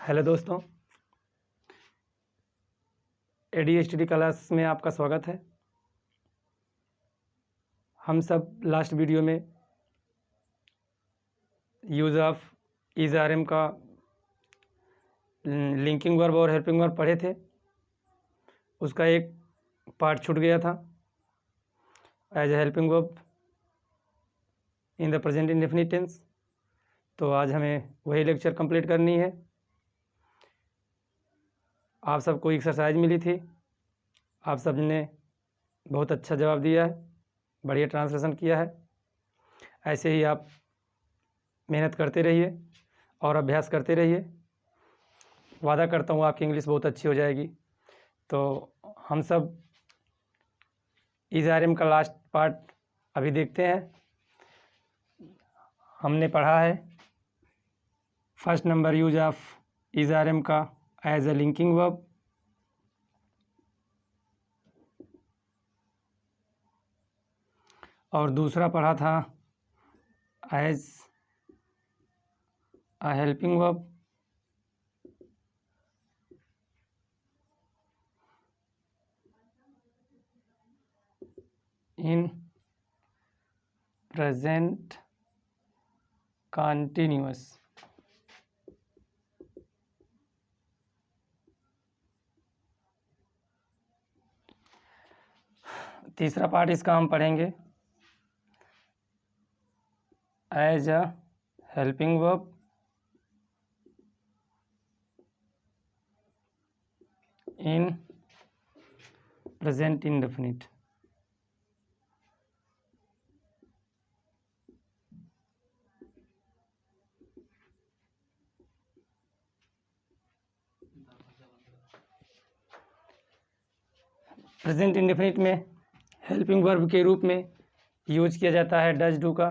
Hello दोस्तों, ADHD class में आपका स्वागत है। हम सब लास्ट वीडियो में use of is are am का लिंकिंग वर्ब और हेल्पिंग वर्ब पढ़े थे। उसका एक पार्ट छूट गया था, as a helping verb in the present indefinite tense. तो आज हमें वही लेक्चर कंप्लीट करनी है। आप सबको एक्सरसाइज मिली थी, आप सब ने बहुत अच्छा जवाब दिया है, बढ़िया ट्रांसलेशन किया है। ऐसे ही आप मेहनत करते रहिए और अभ्यास करते रहिए। वादा करता हूँ आपकी इंग्लिश बहुत अच्छी हो जाएगी। तो हम सब इज़ आर एम का लास्ट पार्ट अभी देखते हैं। हमने पढ़ा है first number use of is are am का एज ए लिंकिंग वर्ब, और दूसरा पढ़ा था as a helping verb. In present continuous. तीसरा पार्ट इसका हम पढ़ेंगे as a helping verb in present indefinite. Present indefinite में हेल्पिंग वर्ब के रूप में यूज किया जाता है डज डू का,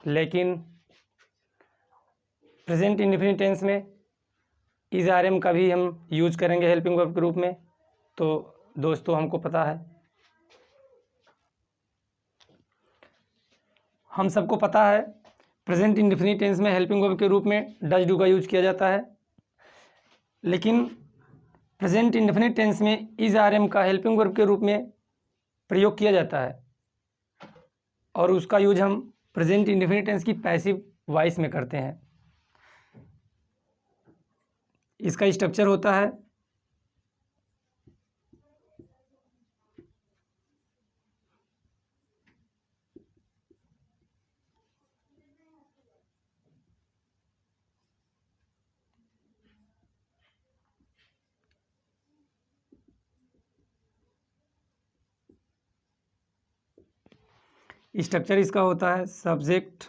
लेकिन प्रेजेंट इंडेफिनिट टेंस में इज़ आर एम का भी हम यूज करेंगे हेल्पिंग वर्ब के रूप में। तो दोस्तों, हमको पता है, हम सबको पता है प्रेजेंट इंडेफिनिट टेंस में हेल्पिंग वर्ब के रूप में डज डू का यूज किया जाता है, लेकिन प्रेजेंट इंडेफिनिट टेंस में इज़ आर एम का हेल्पिंग वर्ब के रूप में प्रयोग किया जाता है, और उसका यूज हम प्रेजेंट इंडेफिनिट टेंस की पैसिव वॉइस में करते हैं। इसका स्ट्रक्चर होता है स्ट्रक्चर इसका होता है subject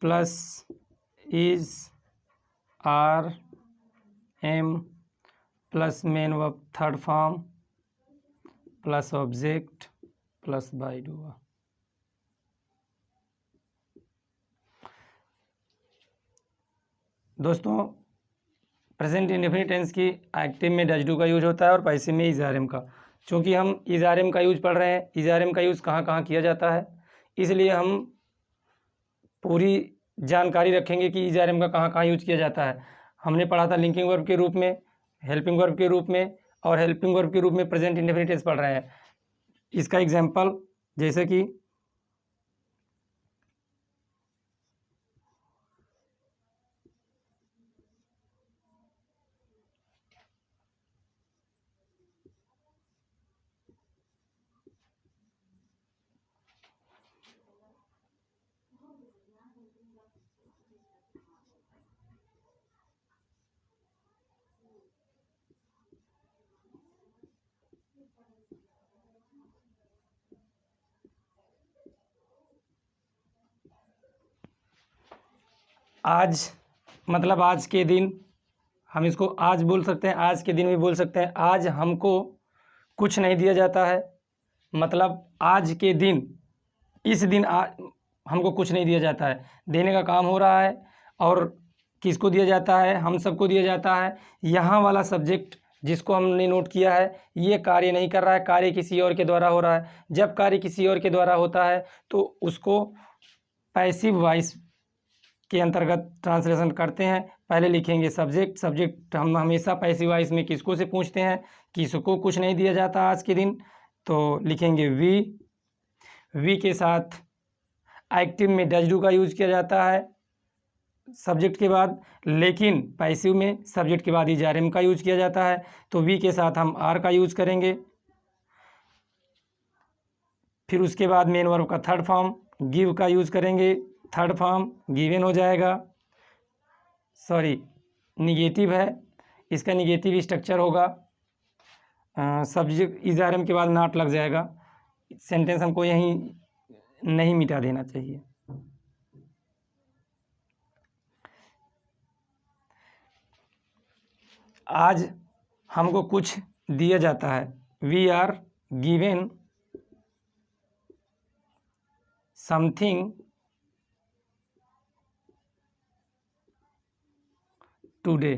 plus is are am plus main verb third form plus object plus by doer. दोस्तों, प्रेजेंट इंडेफिनिट टेंस की एक्टिव में डज डू का यूज होता है और पैसिव में इज़ आर एम का। चूँकि हम इज़ आर एम का यूज पढ़ रहे हैं, इज़ आर एम का यूज़ कहाँ कहाँ किया जाता है, इसलिए हम पूरी जानकारी रखेंगे कि इज़ आर एम का कहाँ कहाँ यूज किया जाता है। हमने पढ़ा था लिंकिंग वर्ब के रूप में, हेल्पिंग वर्ब के रूप में, और हेल्पिंग वर्ब के रूप में प्रेजेंट इंडेफिनिट टेंस पढ़ रहे हैं। इसका एग्जाम्पल जैसे कि आज, मतलब आज के दिन, हम इसको आज बोल सकते हैं, आज के दिन भी बोल सकते हैं। आज हमको कुछ नहीं दिया जाता है, मतलब आज के दिन, इस दिन हमको कुछ नहीं दिया जाता है। देने का काम हो रहा है, और किसको दिया जाता है? हम सबको दिया जाता है। यहाँ वाला सब्जेक्ट जिसको हमने नोट किया है, ये कार्य नहीं कर रहा है, कार्य किसी और के द्वारा हो रहा है। जब कार्य किसी और के द्वारा होता है तो उसको पैसिव वॉइस के अंतर्गत ट्रांसलेशन करते हैं। पहले लिखेंगे सब्जेक्ट। सब्जेक्ट हम हमेशा पैसिव वॉइस में किसको से पूछते हैं, किसको कुछ नहीं दिया जाता आज के दिन, तो लिखेंगे वी। वी के साथ एक्टिव में डज डू का यूज किया जाता है सब्जेक्ट के बाद, लेकिन पैसिव में सब्जेक्ट के बाद इज आर एम का यूज किया जाता है। तो वी के साथ हम आर का यूज करेंगे। फिर उसके बाद मेन वर्ब का थर्ड फॉर्म गिव का यूज करेंगे। थर्ड फॉर्म गिवन हो जाएगा, सॉरी निगेटिव है, इसका निगेटिव स्ट्रक्चर होगा। सब्जेक्ट इज आर एम के बाद नॉट लग जाएगा। सेंटेंस हमको यहीं नहीं मिटा देना चाहिए। आज हमको कुछ दिया जाता है, we are given something today.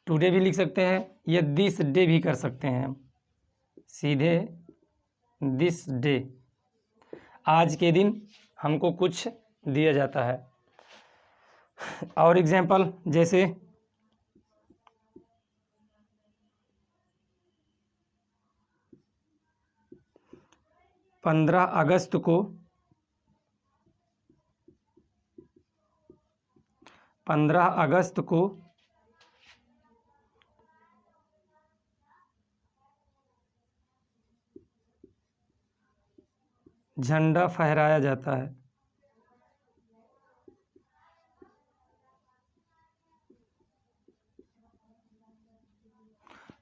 Today भी लिख सकते हैं या दिस डे भी कर सकते हैं, सीधे दिस डे। आज के दिन हमको कुछ दिया जाता है। और एग्जाम्पल जैसे 15 अगस्त को 15 अगस्त को झंडा फहराया जाता है।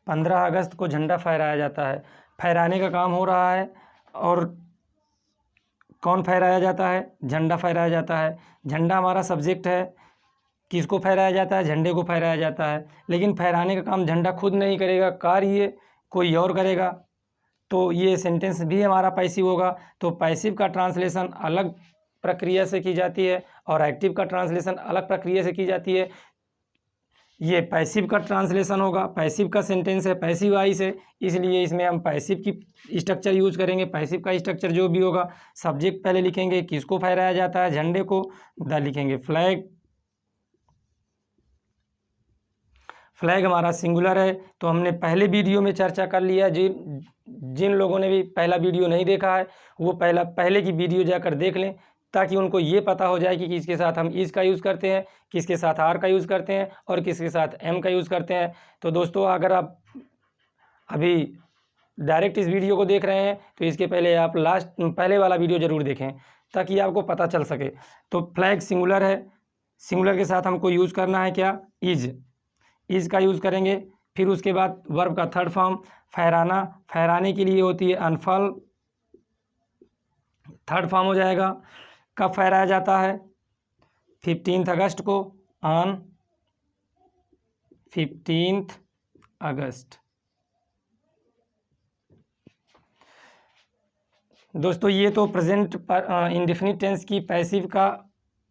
15 अगस्त को झंडा फहराया जाता है। फहराने का काम हो रहा है, और कौन फहराया जाता है, झंडा फहराया जाता है। झंडा हमारा सब्जेक्ट है, किसको फहराया जाता है, झंडे को फहराया जाता है। लेकिन फहराने का काम झंडा खुद नहीं करेगा, कार्य कोई और करेगा, तो ये सेंटेंस भी हमारा पैसिव होगा। तो पैसिव का ट्रांसलेशन अलग प्रक्रिया से की जाती है और एक्टिव का ट्रांसलेशन अलग प्रक्रिया से की जाती है। ये पैसिव का ट्रांसलेशन होगा, पैसिव का सेंटेंस है, पैसिव वॉइस है, इसलिए इसमें हम पैसिव की स्ट्रक्चर यूज करेंगे। पैसिव का स्ट्रक्चर जो भी होगा, सब्जेक्ट पहले लिखेंगे, किसको फहराया जाता है, झंडे को, द लिखेंगे फ्लैग। फ्लैग हमारा सिंगुलर है, तो हमने पहले वीडियो में चर्चा कर लिया। जिन लोगों ने भी पहला वीडियो नहीं देखा है वो पहले की वीडियो जाकर देख लें, ताकि उनको ये पता हो जाए कि किसके साथ हम इज का यूज़ करते हैं, किसके साथ आर का यूज़ करते हैं और किसके साथ एम का यूज़ करते हैं। तो दोस्तों, अगर आप अभी डायरेक्ट इस वीडियो को देख रहे हैं तो इसके पहले आप पहले वाला वीडियो ज़रूर देखें, ताकि आपको पता चल सके। तो फ्लैग सिंगुलर है, सिंगुलर के साथ हमको यूज़ करना है क्या, इज का यूज़ करेंगे। फिर उसके बाद वर्ब का थर्ड फॉर्म फहराना, फहराने के लिए होती है अनफल, थर्ड फॉर्म हो जाएगा। कब फहराया जाता है, 15 अगस्त को, ऑन 15 अगस्त। दोस्तों, ये तो प्रेजेंट इंडेफिनिट टेंस की पैसिव का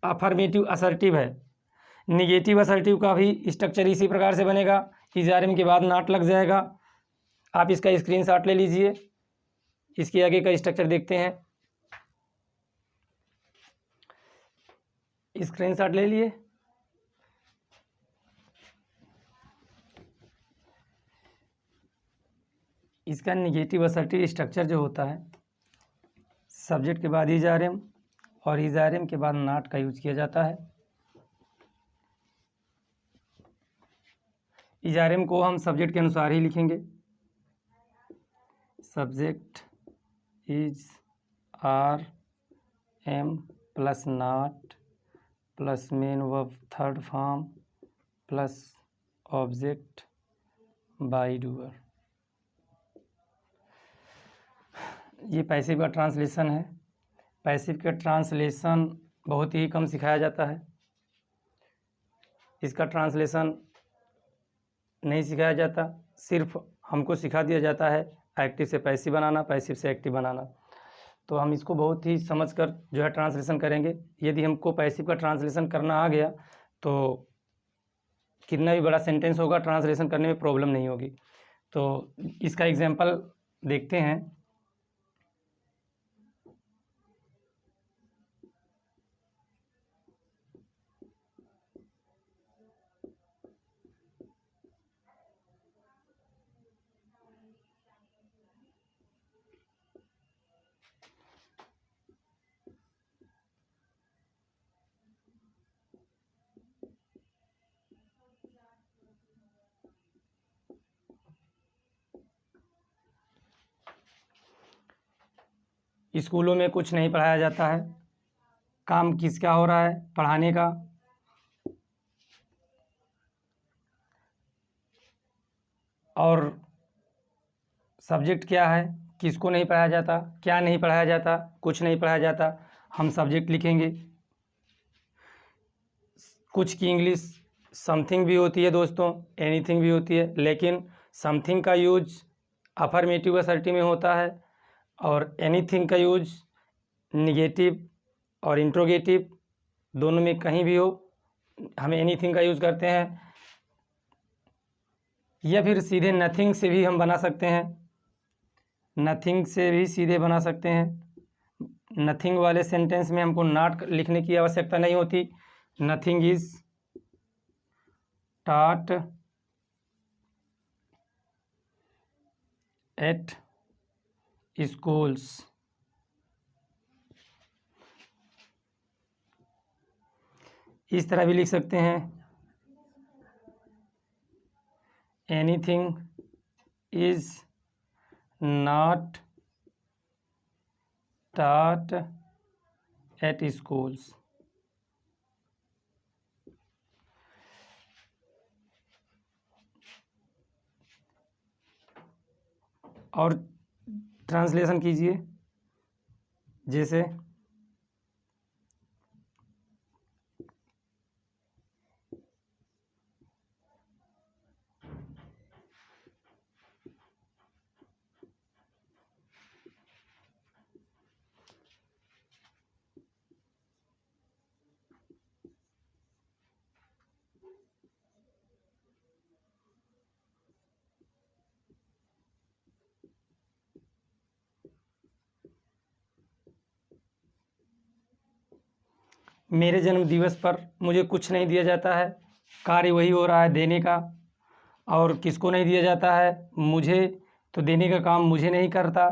अफर्मेटिव असर्टिव है। निगेटिव असर्टिव का भी स्ट्रक्चर इसी प्रकार से बनेगा, इज आर एम के बाद नॉट लग जाएगा। आप इसका स्क्रीनशॉट ले लीजिए, इसके आगे का स्ट्रक्चर देखते हैं। स्क्रीनशॉट ले लिए। इसका निगेटिव असर्टिव स्ट्रक्चर जो होता है, सब्जेक्ट के बाद इज आर एम और इज आर एम के बाद नॉट का यूज किया जाता है। इज आर एम को हम सब्जेक्ट के अनुसार ही लिखेंगे। Subject is are am plus not plus main verb third form plus object by doer. ये पैसिव का ट्रांसलेशन है। पैसिव का ट्रांसलेशन बहुत ही कम सिखाया जाता है, इसका ट्रांसलेशन नहीं सिखाया जाता, सिर्फ हमको सिखा दिया जाता है एक्टिव से पैसिव बनाना, पैसिव से एक्टिव बनाना। तो हम इसको बहुत ही समझकर जो है ट्रांसलेशन करेंगे। यदि हमको पैसिव का ट्रांसलेशन करना आ गया तो कितना भी बड़ा सेंटेंस होगा, ट्रांसलेशन करने में प्रॉब्लम नहीं होगी। तो इसका एग्जांपल देखते हैं। स्कूलों में कुछ नहीं पढ़ाया जाता है। काम किसका हो रहा है? पढ़ाने का। और सब्जेक्ट क्या है? किसको नहीं पढ़ाया जाता? क्या नहीं पढ़ाया जाता? कुछ नहीं पढ़ाया जाता। हम सब्जेक्ट लिखेंगे। कुछ की इंग्लिश समथिंग भी होती है दोस्तों, एनीथिंग भी होती है, लेकिन समथिंग का यूज अफर्मेटिव असर्टिव में होता है और एनीथिंग का यूज निगेटिव और इंट्रोगेटिव दोनों में कहीं भी हो हम एनीथिंग का यूज़ करते हैं। या फिर सीधे नथिंग से भी हम बना सकते हैं, नथिंग से भी सीधे बना सकते हैं। नथिंग वाले सेंटेंस में हमको नॉट लिखने की आवश्यकता नहीं होती। Nothing is taught at schools। इस तरह भी लिख सकते हैं, anything is not taught at schools। और ट्रांसलेशन कीजिए, जैसे मेरे जन्म दिवस पर मुझे कुछ नहीं दिया जाता है। कार्य वही हो रहा है देने का। और किसको नहीं दिया जाता है? मुझे। तो देने का काम मुझे नहीं करता,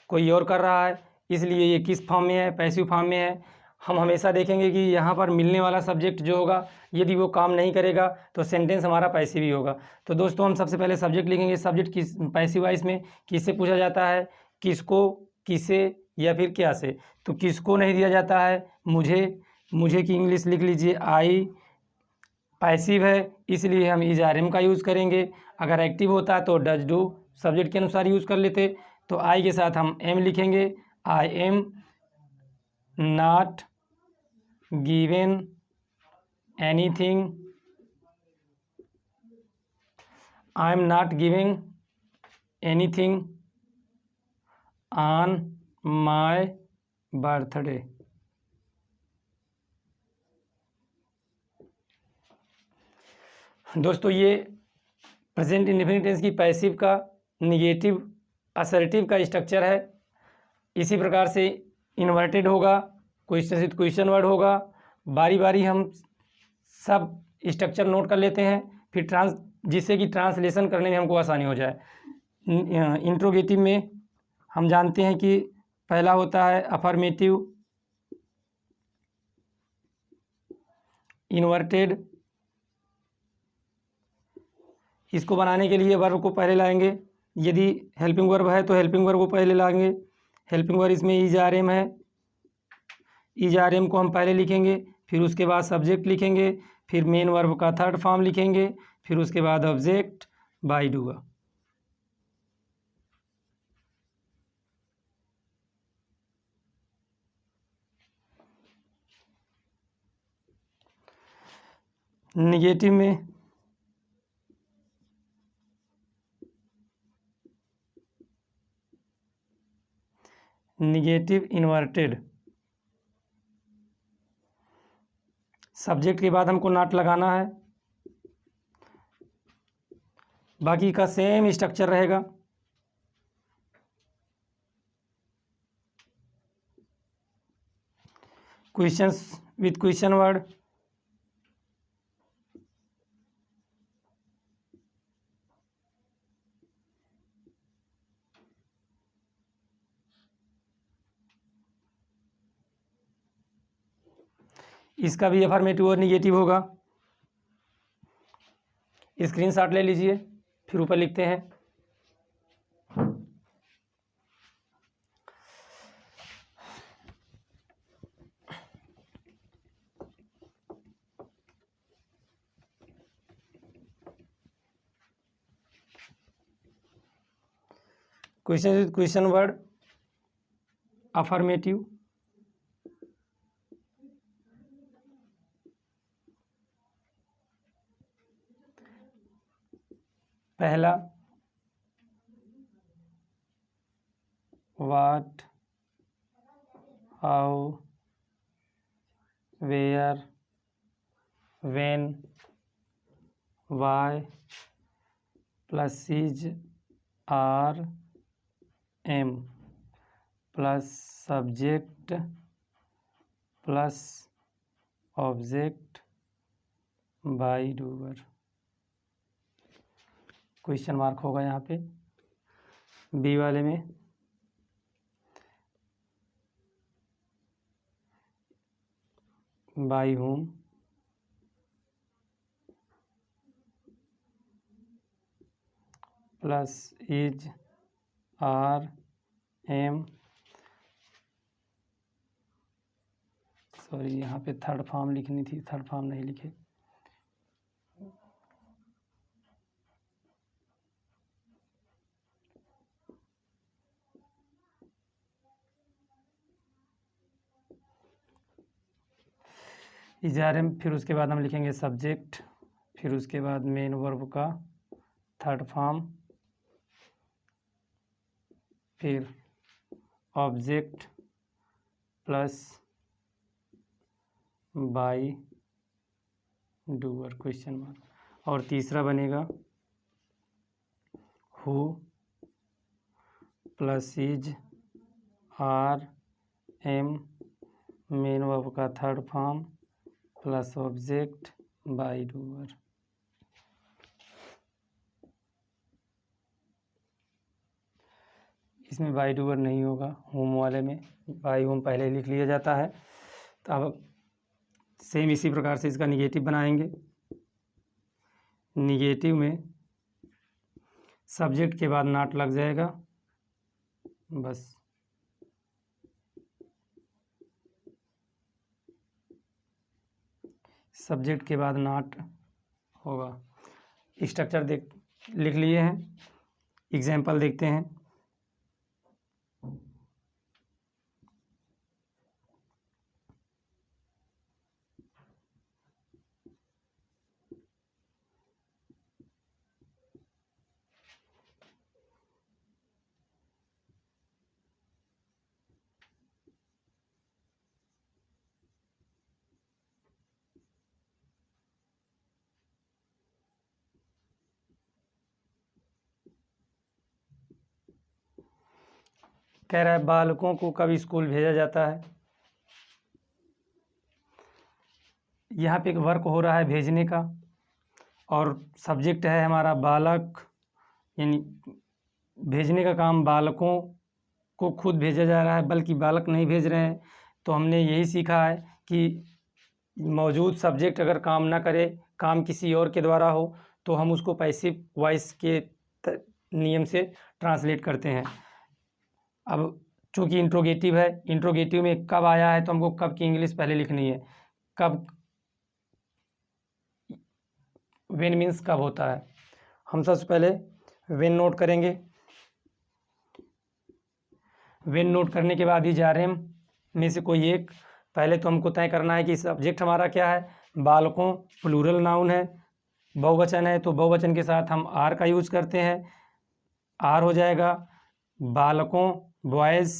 कोई और कर रहा है। इसलिए ये किस फॉर्म में है? पैसिव फॉर्म में है। हम हमेशा देखेंगे कि यहाँ पर मिलने वाला सब्जेक्ट जो होगा, यदि वो काम नहीं करेगा तो सेंटेंस हमारा पैसिव ही होगा। तो दोस्तों हम सबसे पहले सब्जेक्ट लिखेंगे। सब्जेक्ट किस पैसिव वाइस में किससे पूछा जाता है? किसको, किसे या फिर क्या से। तो किसको नहीं दिया जाता है? मुझे। मुझे की इंग्लिश लिख लीजिए आई। पैसिव है इसलिए हम इज आर एम का यूज़ करेंगे। अगर एक्टिव होता तो डज डू सब्जेक्ट के अनुसार यूज़ कर लेते। तो आई के साथ हम एम लिखेंगे। I am not given anything, I am not giving anything on my birthday. दोस्तों ये प्रेजेंट इंडेफिनिट टेंस की पैसिव का निगेटिव असर्टिव का स्ट्रक्चर है। इसी प्रकार से इन्वर्टेड होगा, क्वेश्चन से क्वेश्चन वर्ड होगा। बारी बारी हम सब स्ट्रक्चर नोट कर लेते हैं, फिर जिससे कि ट्रांसलेशन करने में हमको आसानी हो जाए। इंट्रोगेटिव में हम जानते हैं कि पहला होता है अफर्मेटिव, इन्वर्टेड। इसको बनाने के लिए वर्ब को पहले लाएंगे। यदि हेल्पिंग वर्ब है तो हेल्पिंग वर्ब को पहले लाएंगे। हेल्पिंग वर्ब इसमें इज आर एम है। इज आर एम को हम पहले लिखेंगे, फिर उसके बाद सब्जेक्ट लिखेंगे, फिर मेन वर्ब का थर्ड फॉर्म लिखेंगे, फिर उसके बाद ऑब्जेक्ट बाई डूगा। निगेटिव में निगेटिव इन्वर्टेड, सब्जेक्ट के बाद हमको नॉट लगाना है। बाकी का सेम स्ट्रक्चर रहेगा। क्वेश्चंस विथ क्वेश्चन वर्ड, इसका भी अफर्मेटिव और निगेटिव होगा। स्क्रीनशॉट ले लीजिए, फिर ऊपर लिखते हैं। क्वेश्चन वर्ड अफर्मेटिव, पहला what, how, where, when, why plus is, are, am plus subject plus object by doer. Question mark होगा यहाँ पे बी वाले में। By whom, plus is, are, am, sorry यहाँ पे थर्ड फॉर्म लिखनी थी, थर्ड फॉर्म नहीं लिखे। इजारे में फिर उसके बाद हम लिखेंगे सब्जेक्ट, फिर उसके बाद मेन वर्ब का थर्ड फॉर्म, फिर object plus by doer question mark. और तीसरा बनेगा who plus is, are, am, main verb का third form plus object by doer. इसमें बाई डूअर नहीं होगा, होम वाले में बाई होम पहले लिख लिया जाता है। तो अब सेम इसी प्रकार से इसका निगेटिव बनाएंगे। निगेटिव में सब्जेक्ट के बाद नॉट लग जाएगा, बस सब्जेक्ट के बाद नॉट होगा। स्ट्रक्चर लिख लिए हैं, एग्जाम्पल देखते हैं। कह रहा है बालकों को कब स्कूल भेजा जाता है। यहाँ पे एक वर्क हो रहा है भेजने का, और सब्जेक्ट है हमारा बालक, यानी भेजने का काम बालकों को खुद भेजा जा रहा है, बल्कि बालक नहीं भेज रहे हैं। तो हमने यही सीखा है कि मौजूद सब्जेक्ट अगर काम ना करे, काम किसी और के द्वारा हो, तो हम उसको पैसिव वॉइस के नियम से ट्रांसलेट करते हैं। अब चूँकि इंट्रोगेटिव है, इंट्रोगेटिव में कब आया है तो हमको कब की इंग्लिश पहले लिखनी है। कब, व्हेन मीन्स कब होता है। हम सबसे पहले व्हेन नोट करेंगे। व्हेन नोट करने के बाद ही जा रहे हम में से कोई एक, पहले तो हमको तय करना है कि सब्जेक्ट हमारा क्या है। बालकों प्लूरल नाउन है, बहुवचन है, तो बहुवचन के साथ हम आर का यूज करते हैं। आर हो जाएगा बालकों boys,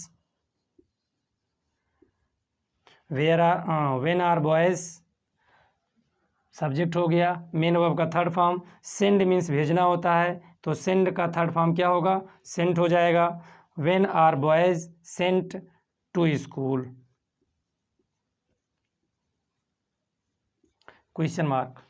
when are boys subject हो गया। मेन वर्ब का थर्ड फॉर्म सेंड मीन्स भेजना होता है, तो सेंड का थर्ड फॉर्म क्या होगा, सेंट हो जाएगा। When are boys sent to school question mark.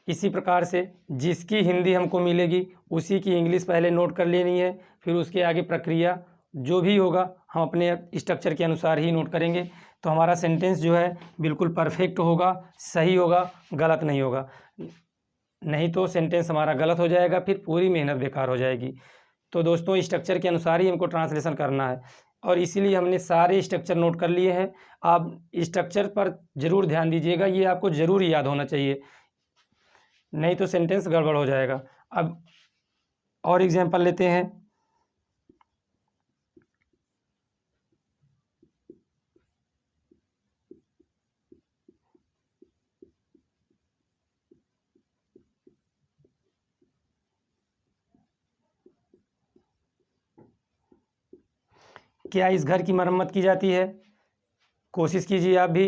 इसी प्रकार से जिसकी हिंदी हमको मिलेगी उसी की इंग्लिश पहले नोट कर लेनी है, फिर उसके आगे प्रक्रिया जो भी होगा हम अपने स्ट्रक्चर के अनुसार ही नोट करेंगे। तो हमारा सेंटेंस जो है बिल्कुल परफेक्ट होगा, सही होगा, गलत नहीं होगा। नहीं तो सेंटेंस हमारा गलत हो जाएगा, फिर पूरी मेहनत बेकार हो जाएगी। तो दोस्तों स्ट्रक्चर के अनुसार ही हमको ट्रांसलेशन करना है, और इसीलिए हमने सारे स्ट्रक्चर नोट कर लिए हैं। आप स्ट्रक्चर पर ज़रूर ध्यान दीजिएगा, ये आपको ज़रूर याद होना चाहिए, नहीं तो सेंटेंस गड़बड़ हो जाएगा। अब और एग्जाम्पल लेते हैं। क्या इस घर की मरम्मत की जाती है? कोशिश कीजिए आप भी।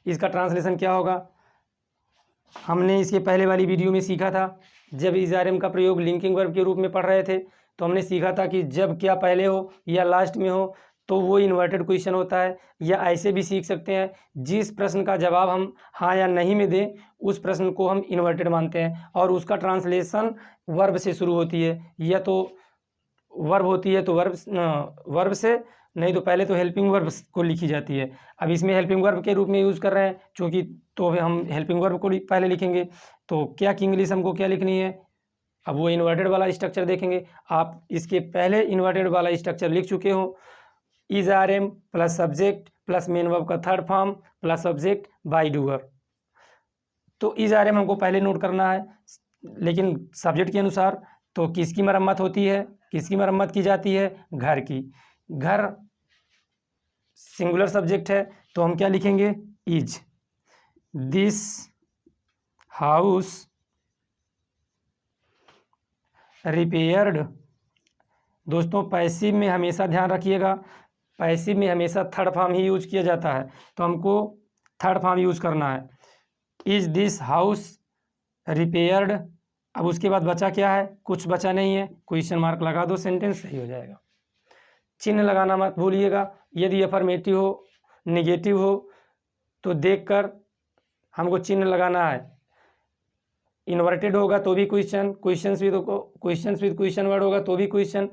इसका ट्रांसलेशन क्या होगा? हमने इसके पहले वाली वीडियो में सीखा था, जब इस आर एम का प्रयोग लिंकिंग वर्ब के रूप में पढ़ रहे थे तो हमने सीखा था कि जब क्या पहले हो या लास्ट में हो तो वो इन्वर्टेड क्वेश्चन होता है। या ऐसे भी सीख सकते हैं, जिस प्रश्न का जवाब हम हाँ या नहीं में दें उस प्रश्न को हम इन्वर्टेड मानते हैं और उसका ट्रांसलेशन वर्ब से शुरू होती है, या तो वर्ब होती है तो वर्ब से, नहीं तो पहले तो हेल्पिंग वर्ब को लिखी जाती है। अब इसमें हेल्पिंग वर्ब के रूप में यूज़ कर रहे हैं क्योंकि, तो हम हेल्पिंग वर्ब को पहले लिखेंगे। तो क्या की इंग्लिश हमको क्या लिखनी है? अब वो इन्वर्टेड वाला स्ट्रक्चर देखेंगे। आप इसके पहले इन्वर्टेड वाला स्ट्रक्चर लिख चुके हो, is are am plus subject plus main verb का third form plus subject by doer. तो इज आर एम हमको पहले नोट करना है, लेकिन सब्जेक्ट के अनुसार तो किसकी मरम्मत होती है, किसकी मरम्मत की जाती है? घर की। घर सिंगुलर सब्जेक्ट है तो हम क्या लिखेंगे? Is this house repaired. दोस्तों पैसिव में हमेशा ध्यान रखिएगा, पैसिव में हमेशा थर्ड फॉर्म ही यूज किया जाता है, तो हमको थर्ड फॉर्म यूज करना है। Is this house repaired. अब उसके बाद बचा क्या है? कुछ बचा नहीं है, क्वेश्चन मार्क लगा दो, सेंटेंस सही हो जाएगा। चिन्ह लगाना मत भूलिएगा, यदि अफर्मेटिव हो निगेटिव हो तो देखकर हमको चिन्ह लगाना है। इन्वर्टेड होगा तो भी question, questions with question word होगा तो भी क्वेश्चन,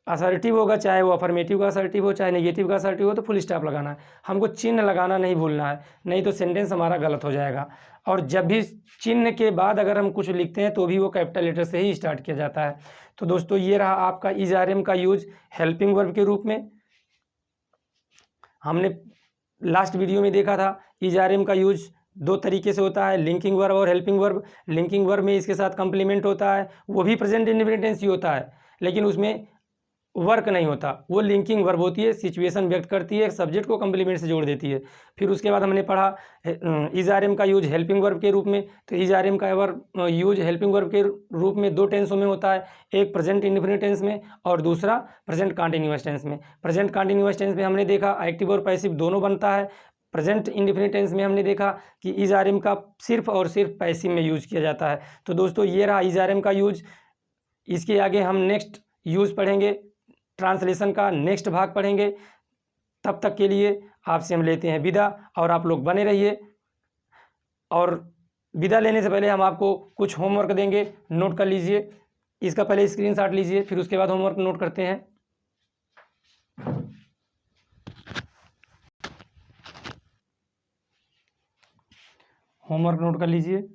असर्टिव होगा चाहे वो अफर्मेटिव का असर्टिव हो चाहे नेगेटिव का असर्टिव हो तो फुल स्टॉप लगाना है। हमको चिन्ह लगाना नहीं भूलना है, नहीं तो सेंटेंस हमारा गलत हो जाएगा। और जब भी चिन्ह के बाद अगर हम कुछ लिखते हैं तो भी वो कैपिटल लेटर से ही स्टार्ट किया जाता है। तो दोस्तों ये रहा आपका इज आर एम का यूज हेल्पिंग वर्ब के रूप में। हमने लास्ट वीडियो में देखा था इज आर एम का यूज दो तरीके से होता है, लिंकिंग वर्ब और हेल्पिंग वर्ब। लिंकिंग वर्ब में इसके साथ कंप्लीमेंट होता है, वो भी प्रेजेंट इंडेफिनिट टेंस ही होता है, लेकिन उसमें वर्क नहीं होता, वो लिंकिंग वर्ब होती है, सिचुएशन व्यक्त करती है, सब्जेक्ट को कंप्लीमेंट से जोड़ देती है। फिर उसके बाद हमने पढ़ा इज आर एम का यूज हेल्पिंग वर्ब के रूप में। तो इज आर एम का वर्ब यूज हेल्पिंग वर्ब के रूप में दो टेंसों में होता है, एक प्रेजेंट इंडेफिनिट टेंस में और दूसरा प्रेजेंट कंटीन्यूअस टेंस में। प्रेजेंट कंटीन्यूअस टेंस में हमने देखा एक्टिव और पैसिव दोनों बनता है। प्रेजेंट इंडेफिनिट टेंस में हमने देखा कि इज आर एम का सिर्फ और सिर्फ पैसिव में यूज किया जाता है। तो दोस्तों ये रहा इज आर एम का यूज। इसके आगे हम नेक्स्ट यूज पढ़ेंगे, ट्रांसलेशन का नेक्स्ट भाग पढ़ेंगे। तब तक के लिए आपसे हम लेते हैं विदा, और आप लोग बने रहिए। और विदा लेने से पहले हम आपको कुछ होमवर्क देंगे, नोट कर लीजिए। इसका पहले स्क्रीनशॉट लीजिए, फिर उसके बाद होमवर्क नोट करते हैं। होमवर्क नोट कर लीजिए।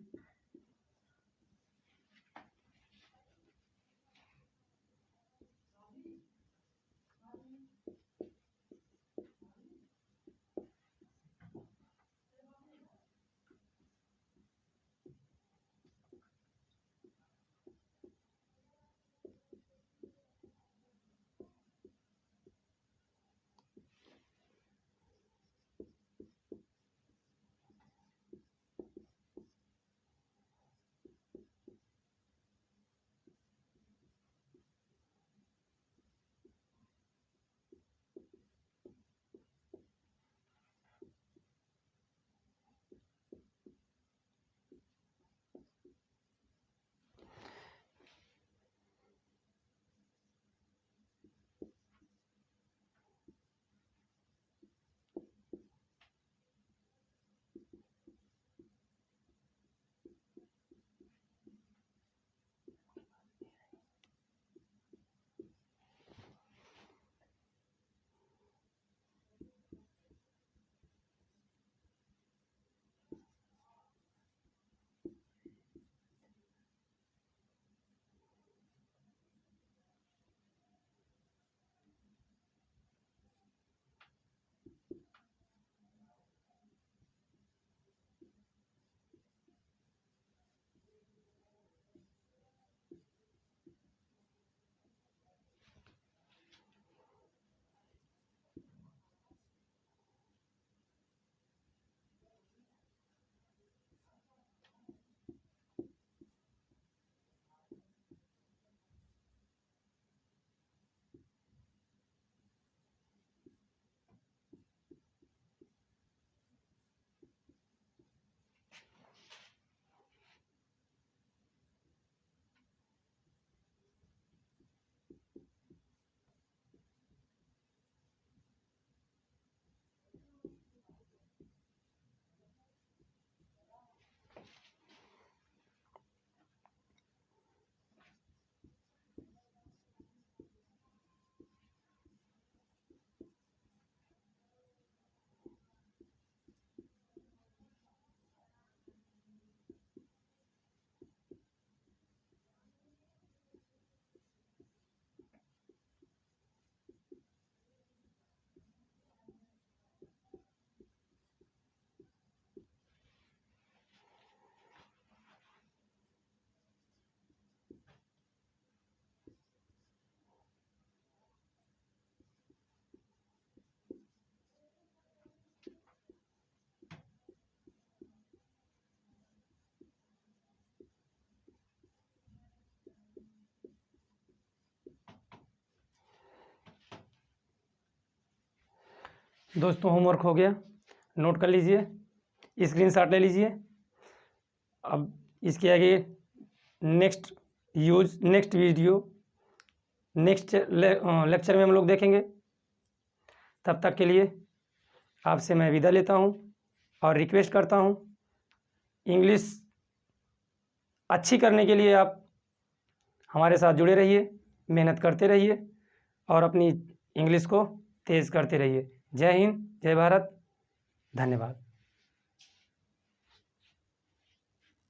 दोस्तों होमवर्क हो गया, नोट कर लीजिए, स्क्रीनशॉट ले लीजिए। अब इसके आगे नेक्स्ट वीडियो नेक्स्ट लेक्चर में हम लोग देखेंगे। तब तक के लिए आपसे मैं विदा लेता हूँ और रिक्वेस्ट करता हूँ, इंग्लिश अच्छी करने के लिए आप हमारे साथ जुड़े रहिए, मेहनत करते रहिए और अपनी इंग्लिश को तेज़ करते रहिए। जय हिंद, जय भारत, धन्यवाद।